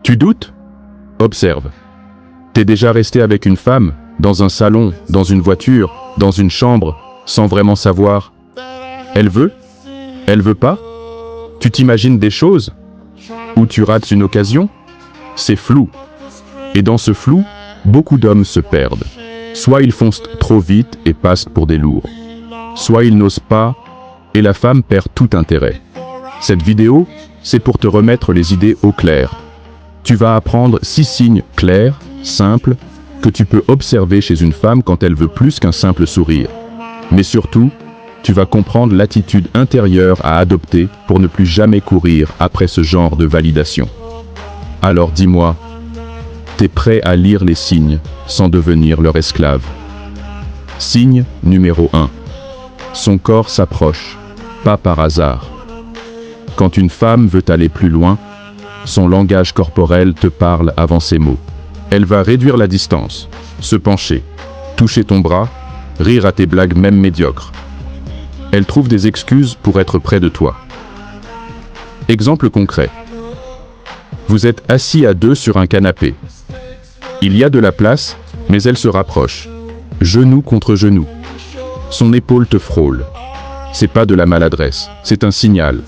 Tu doutes? Observe. T'es déjà resté avec une femme, dans un salon, dans une voiture, dans une chambre, sans vraiment savoir. Elle veut? Elle veut pas? Tu t'imagines des choses? Ou tu rates une occasion? C'est flou. Et dans ce flou, beaucoup d'hommes se perdent. Soit ils foncent trop vite et passent pour des lourds. Soit ils n'osent pas, et la femme perd tout intérêt. Cette vidéo, c'est pour te remettre les idées au clair. Tu vas apprendre 6 signes clairs, simples, que tu peux observer chez une femme quand elle veut plus qu'un simple sourire. Mais surtout, tu vas comprendre l'attitude intérieure à adopter pour ne plus jamais courir après ce genre de validation. Alors dis-moi, t'es prêt à lire les signes sans devenir leur esclave? Signe numéro 1. Son corps s'approche, pas par hasard. Quand une femme veut aller plus loin, son langage corporel te parle avant ses mots. Elle va réduire la distance, se pencher, toucher ton bras, rire à tes blagues même médiocres. Elle trouve des excuses pour être près de toi. Exemple concret. Vous êtes assis à deux sur un canapé. Il y a de la place, mais elle se rapproche. Genou contre genou. Son épaule te frôle. C'est pas de la maladresse, c'est un signal.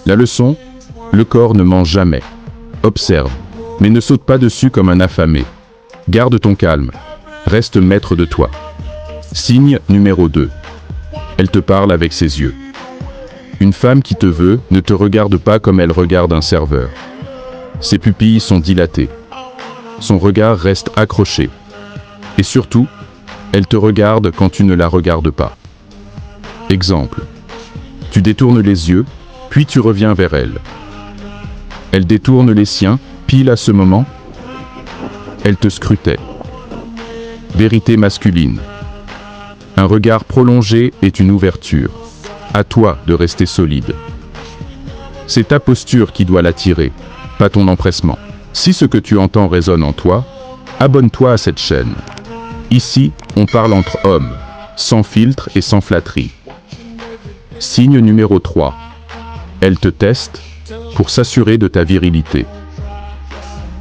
La leçon, le corps ne ment jamais. Observe, mais ne saute pas dessus comme un affamé. Garde ton calme. Reste maître de toi. Signe numéro 2. Elle te parle avec ses yeux. Une femme qui te veut ne te regarde pas comme elle regarde un serveur. Ses pupilles sont dilatées. Son regard reste accroché. Et surtout, elle te regarde quand tu ne la regardes pas. Exemple. Tu détournes les yeux, puis tu reviens vers elle. Elle détourne les siens, pile à ce moment. Elle te scrutait. Vérité masculine. Un regard prolongé est une ouverture. À toi de rester solide. C'est ta posture qui doit l'attirer, pas ton empressement. Si ce que tu entends résonne en toi, abonne-toi à cette chaîne. Ici, on parle entre hommes, sans filtre et sans flatterie. Signe numéro 3. Elle te teste pour s'assurer de ta virilité.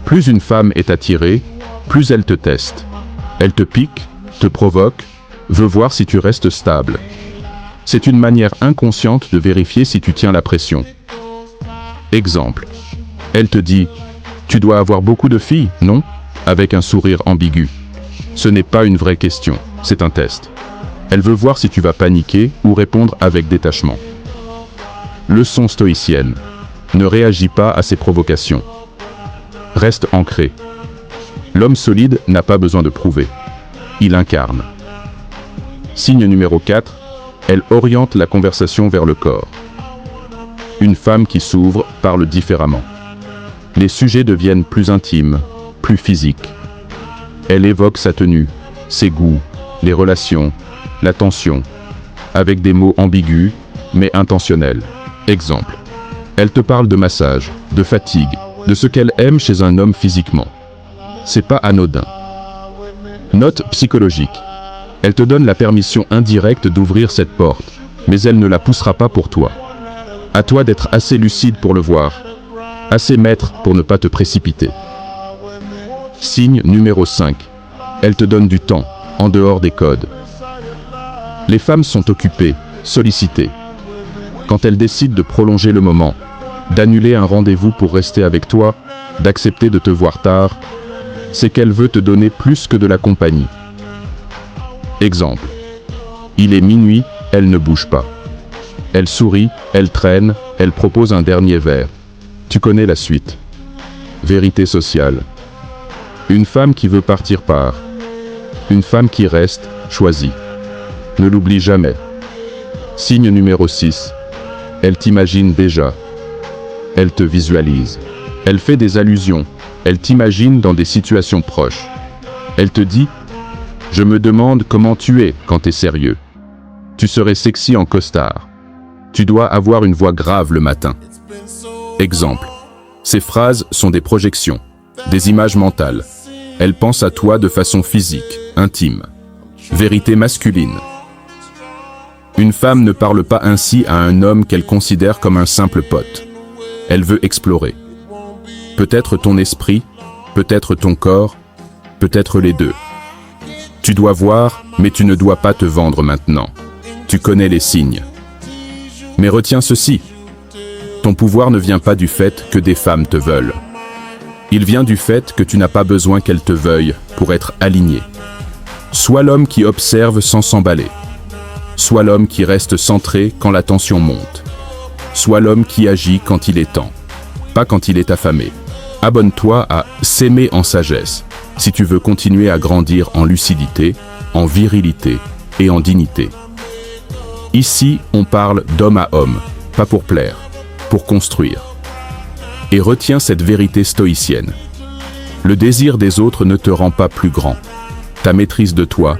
Plus une femme est attirée, plus elle te teste. Elle te pique, te provoque, veut voir si tu restes stable. C'est une manière inconsciente de vérifier si tu tiens la pression. Exemple. Elle te dit « Tu dois avoir beaucoup de filles, non ?» avec un sourire ambigu. Ce n'est pas une vraie question, c'est un test. Elle veut voir si tu vas paniquer ou répondre avec détachement. Leçon stoïcienne. Ne réagis pas à ces provocations. Reste ancré. L'homme solide n'a pas besoin de prouver. Il incarne. Signe numéro 4. Elle oriente la conversation vers le corps. Une femme qui s'ouvre parle différemment. Les sujets deviennent plus intimes, plus physiques. Elle évoque sa tenue, ses goûts, les relations, l'attention, avec des mots ambigus, mais intentionnels. Exemple. Elle te parle de massage, de fatigue, de ce qu'elle aime chez un homme physiquement. C'est pas anodin. Note psychologique. Elle te donne la permission indirecte d'ouvrir cette porte, mais elle ne la poussera pas pour toi. À toi d'être assez lucide pour le voir, assez maître pour ne pas te précipiter. Signe numéro 5. Elle te donne du temps, en dehors des codes. Les femmes sont occupées, sollicitées. Quand elles décident de prolonger le moment, d'annuler un rendez-vous pour rester avec toi, d'accepter de te voir tard, c'est qu'elle veut te donner plus que de la compagnie. Exemple. Il est minuit, elle ne bouge pas. Elle sourit, elle traîne, elle propose un dernier verre. Tu connais la suite. Vérité sociale. Une femme qui veut partir part. Une femme qui reste, choisit. Ne l'oublie jamais. Signe numéro 6. Elle t'imagine déjà. Elle te visualise. Elle fait des allusions. Elle t'imagine dans des situations proches. Elle te dit « Je me demande comment tu es quand t'es sérieux. Tu serais sexy en costard. Tu dois avoir une voix grave le matin. » Exemple. Ces phrases sont des projections, des images mentales. Elle pense à toi de façon physique, intime. Vérité masculine. Une femme ne parle pas ainsi à un homme qu'elle considère comme un simple pote. Elle veut explorer. peut-être ton esprit, peut-être ton corps, peut-être les deux. Tu dois voir, mais tu ne dois pas te vendre maintenant. Tu connais les signes. Mais retiens ceci. Ton pouvoir ne vient pas du fait que des femmes te veulent. Il vient du fait que tu n'as pas besoin qu'elles te veuillent pour être aligné. Sois l'homme qui observe sans s'emballer. Sois l'homme qui reste centré quand la tension monte. Sois l'homme qui agit quand il est temps, pas quand il est affamé. Abonne-toi à S'aimer en sagesse si tu veux continuer à grandir en lucidité, en virilité et en dignité. Ici, on parle d'homme à homme, pas pour plaire, pour construire. Et retiens cette vérité stoïcienne. Le désir des autres ne te rend pas plus grand. Ta maîtrise de toi